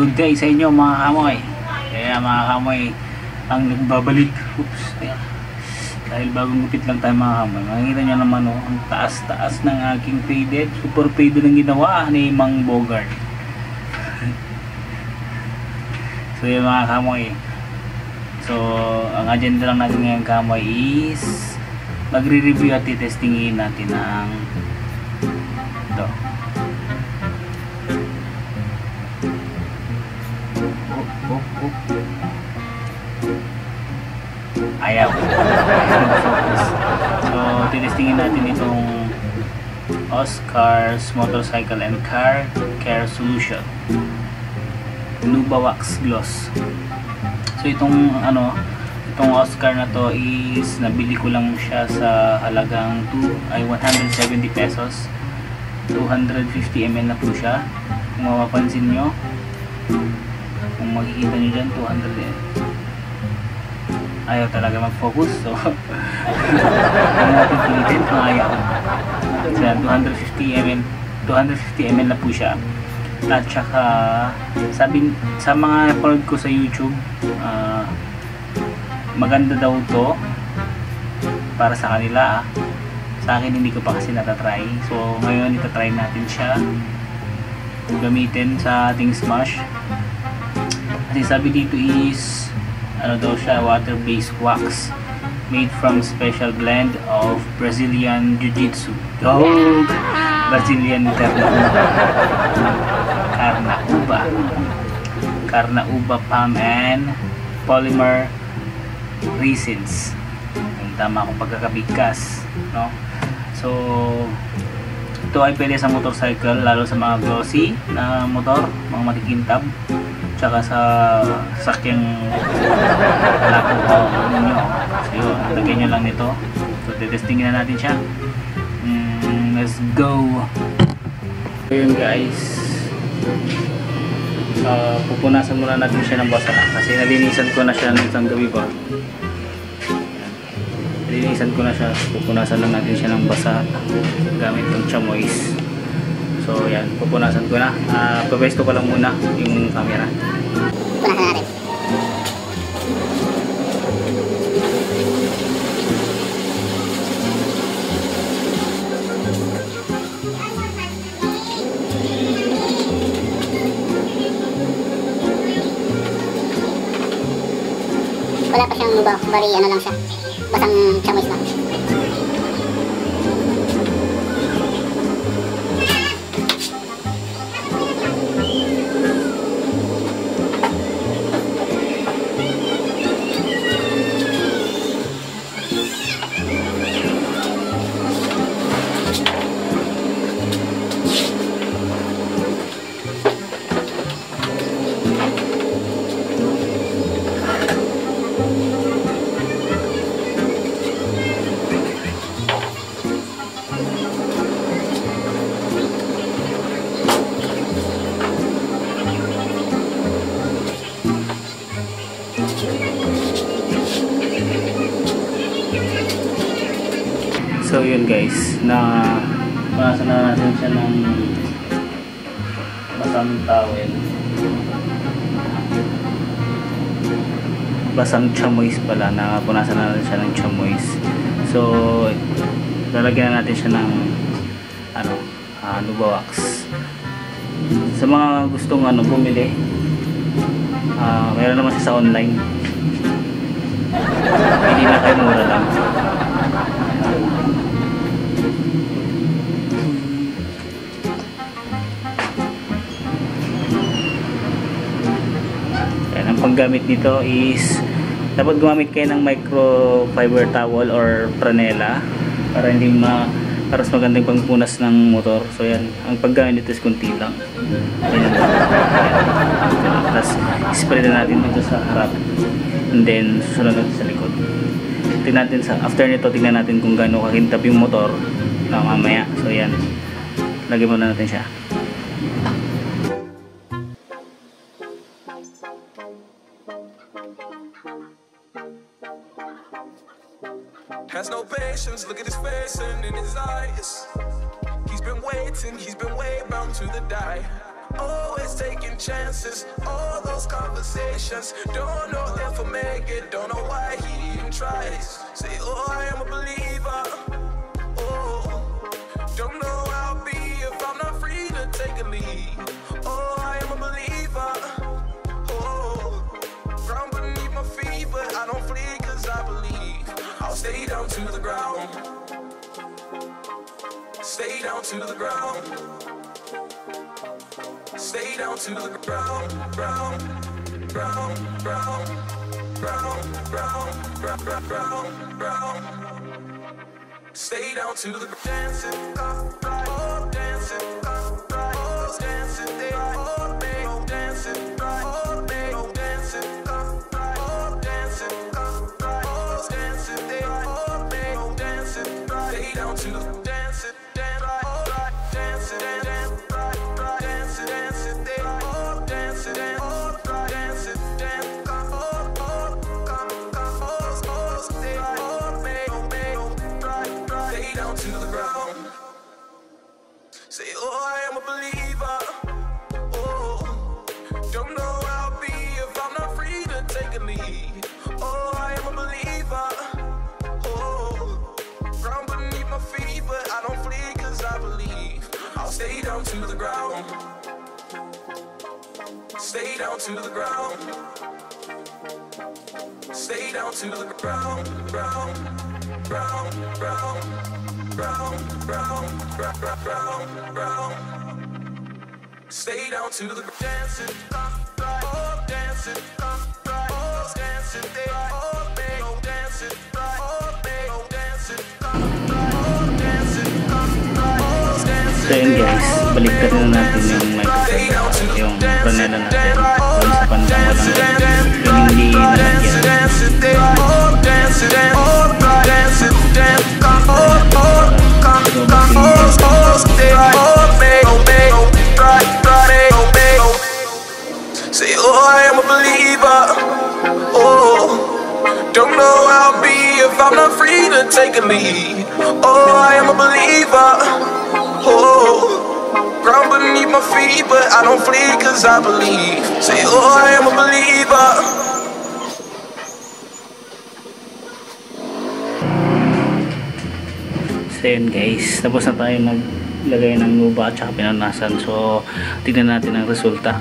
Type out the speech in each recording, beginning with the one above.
good day sa inyo mga kamoy. Kaya mga kamoy, ang nagbabalik. Oops, ayan. Dahil bagong gupit lang tayo mga kamoy. Makikita nyo naman ang taas-taas ng aking faded. Super faded ang ginawa ni Mang Bogart. So yun mga kamoy. So ang agenda lang natin ngayon kamoy is magre-review at testingin natin ang ito. Ayaw. So testingin natin itong Oscar's Motorcycle and Car Care Solution Nuba Wax Gloss. So itong Oscar na to is nabili ko lang siya sa halagang 170 pesos. 250 ml na po siya. Kung mapapansin nyo, kung makikita nyo dyan, 200 ml. Ayaw talaga mag-focus, so ano natin pilitin kung ayaw. So 250 ml na po siya. At saka sabi sa mga napanood ko sa YouTube, maganda daw to para sa kanila. Sa akin hindi ko pa kasi natatry, so ngayon itatry natin siya gamitin sa ating smash. Kasi sabi dito is daw siya, water based wax made from special blend of Brazilian Jiu-Jitsu, Brazilian Carna uba palm and polymer resins. Yung tama akong pagkakabigkas, no? So ito ay pwede sa motorcycle, lalo sa mga glossy na motor, mga matikintab, tsaka sa sakyang lakuha ninyo. So yun, lagyan nyo lang nito. So testingin na natin siya. Let's go. So yun guys, pupunasan muna natin siya ng basa kasi nalinisan ko na siya ng isang gabi pa. Nalinisan ko na siya, pupunasan lang natin siya ng basa gamit yung chamois. So yan, pupunasan ko na. Pabesto ko lang muna yung camera. Pupunasan natin. Wala pa siyang bari, ano lang siya, basang chamois lang. So yun guys, punasan na natin siya ng basang towel, basang chamois pala, punasan na natin siya ng chamois. So lalagyan na natin siya ng Nuba Wax. Sa mga gustong bumili, meron naman siya sa online, hindi na kayo, mura lang. Ang paggamit nito is dapat gumamit kayo ng microfiber towel or franela para para mas magandang pangpunas ng motor. So yan, ang paggamit nito is kunti lang. Tapos spray na natin dito sa harap and then susunod natin sa likod. Tingnan natin after nito, tingnan natin kung gaano kakintab yung motor na mamaya. So yan, lagyan muna natin siya. Has no patience, look at his face and in his eyes. He's been waiting, he's been way bound to the die. Always taking chances, all those conversations. Don't know if I make it, don't know why he even tries. Say, oh, I am a believer. Oh, don't know how I'll be if I'm not free to take a lead. Oh, I am a believer. Oh, ground beneath my feet, but I don't flee cause I believe. I'll stay down to the ground. Stay down to the ground. Stay down to the ground, ground, ground, ground, ground, ground, ground, ground, ground. Stay down to the dancing, oh, dancing, oh, dancing, they all day, oh, dancing, oh, day, oh, dancing, oh, dancing, oh, dancing, they all day, oh, dancing, stay down to the dancing, dancing, dancing, dancing, dancing, they all dancing, all dancing, dancing, they all stay down to the ground. Say, oh, I am a believer. Oh, don't know how I'll be if I'm not free to take a lead. Oh, I am a believer. Oh, ground beneath my feet, but I don't flee cause I believe. I'll stay down to the ground. Stay down to the ground. Stay down to the ground, ground, ground, ground, ground, ground, ground, ground, ground. Stay down to the dancing, oh, dancing, oh, dancing, they all day, oh, dancing, oh, day, oh, dancing, oh, dancing, oh, dancing. So yun guys, baliktad na natin yung microphone, yung pranela natin doon sa bandang walang yung hindi nalagyan. Say, oh, I am a believer. Oh, don't know how I'll be if I'm not free to take a lead. Oh, I am a believer. Oh, ground beneath my feet, but I don't flee cause I believe. Say, oh, I am a believer. So yun guys, tapos na tayo naglagay ng nuba at saka pinanasan. So tignan natin ang resulta.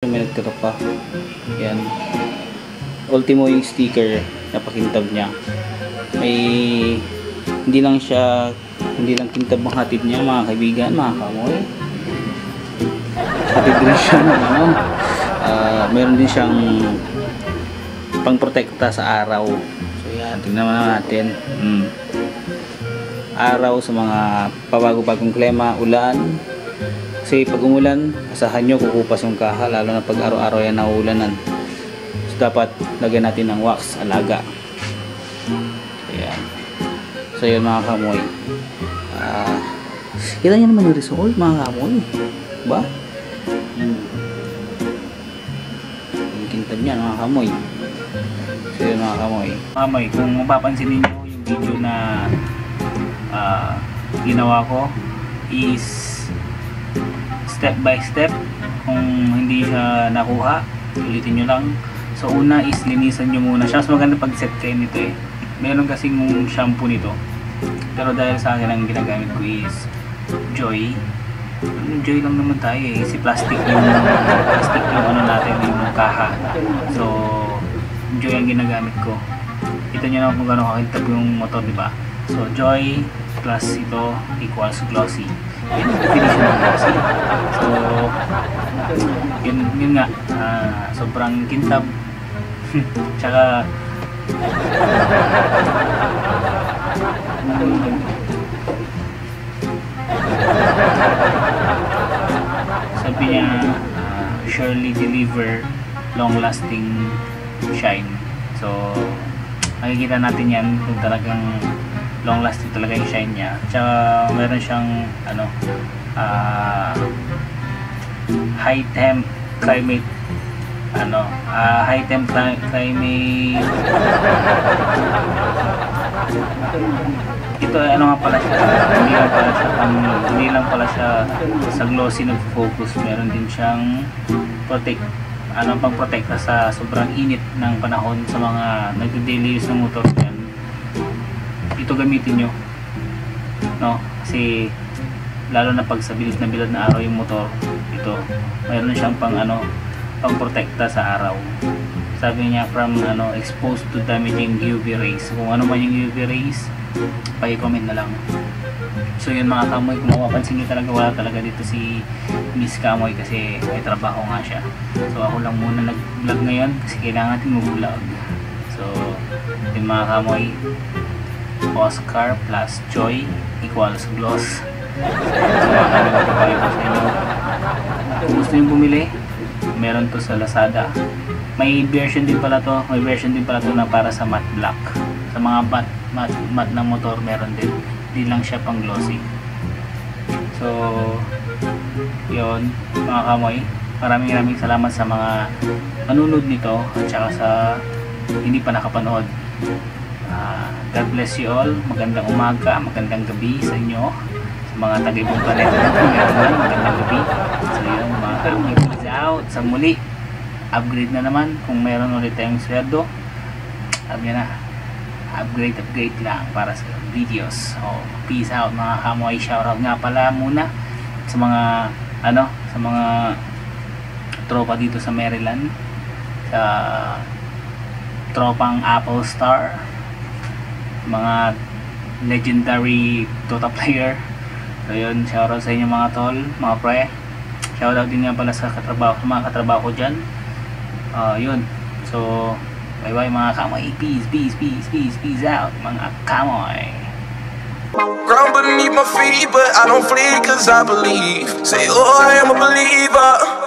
May nagtira pa. Yan. Ultimo yung sticker na pakintab niya. May hindi lang kintab ang hatid niya mga kaibigan, mga kamoy. Hatid din siya ng ano. Meron din siyang pang-protekta sa araw. So yan, tingnan natin. Araw sa mga pabago-bagong klima, ulan. Kasi pag umulan, asahan nyo kukupas yung kaha, lalo na pag araw-araw yan nauulanan. So dapat lagyan natin ng wax, alaga. Ayan. So yun mga kamoy, kita nyo naman yung result mga kamoy, diba? Yung kintab niya mga kamoy. So yun mga kamoy, kung mapapansin niyo yung video na ginawa ko is step by step. Kung hindi siya nakuha, ulitin nyo lang. So una is linisan nyo muna siya. Mas maganda pag set kayo nito eh. Meron kasing shampoo nito, pero dahil sa akin ang ginagamit ko is Joy. Joy lang naman tayo eh, si plastic yung ano natin, yung kaha. So Joy ang ginagamit ko. Kita nyo naman kung gano'ng kakintab yung motor, diba? So Joy plus ito equals glossy. Yun ang definition ng glossy. So yun nga, sobrang kintab. Tsaka sabi niya, surely deliver long lasting shine. So makikita natin yan kung talagang long lasting talaga yung shine niya. Tsaka meron siyang high temp climate high temp climate. Ito nga pala siya, hindi lang pala siya sa glossy nag-focus. Meron din siyang pang-protekta sa sobrang init ng panahon sa mga nagde-daily use ng motor yan. Ito gamitin nyo, no? Kasi lalo na pag sa bilad na araw yung motor, ito mayroon siyang pang-protekta sa araw. Sabi niya from exposed to damaging UV rays. Kung ano man yung UV rays, paki-comment na lang. So yun mga kamoy, kung mapapansin nyo talaga, wala talaga dito si Miss Kamoy kasi may trabaho nga siya. So ako lang muna nag-vlog ngayon kasi kailangan natin mag-vlog. So yun mga kamoy, Oscar plus Joy equals gloss. So mga kamoy, magpapayo ko sa inyo. Kung gusto nyo bumili, meron to sa Lazada. May version din pala to na para sa matte black. Sa mga matte na motor meron din. Di lang siya pang glossy. So yun mga kamoy, maraming salamat sa mga manunod nito at saka sa hindi pa nakapanood. God bless you all. Magandang umaga, magandang gabi sa inyo, sa mga taga-ibang planeta natin. Magandang gabi. So yun mga kamoy, peace out. Sa muli, upgrade na naman. Kung meron ulit tayong sweldo, sabi na, upgrade lang para sa videos. So peace out mga kamoy. Shoutout nga pala muna sa mga sa mga tropa dito sa Maryland, sa tropang Apple Star, mga legendary Dota player. So yun, shoutout sa inyo mga tol, mga pre. Shoutout din nga pala sa mga katrabaho ko dyan. Yun, so bye bye mga kamoy. Peace out mga kamoy. Ground beneath my feet, but I don't flee cause I believe. Say, oh, I am a believer.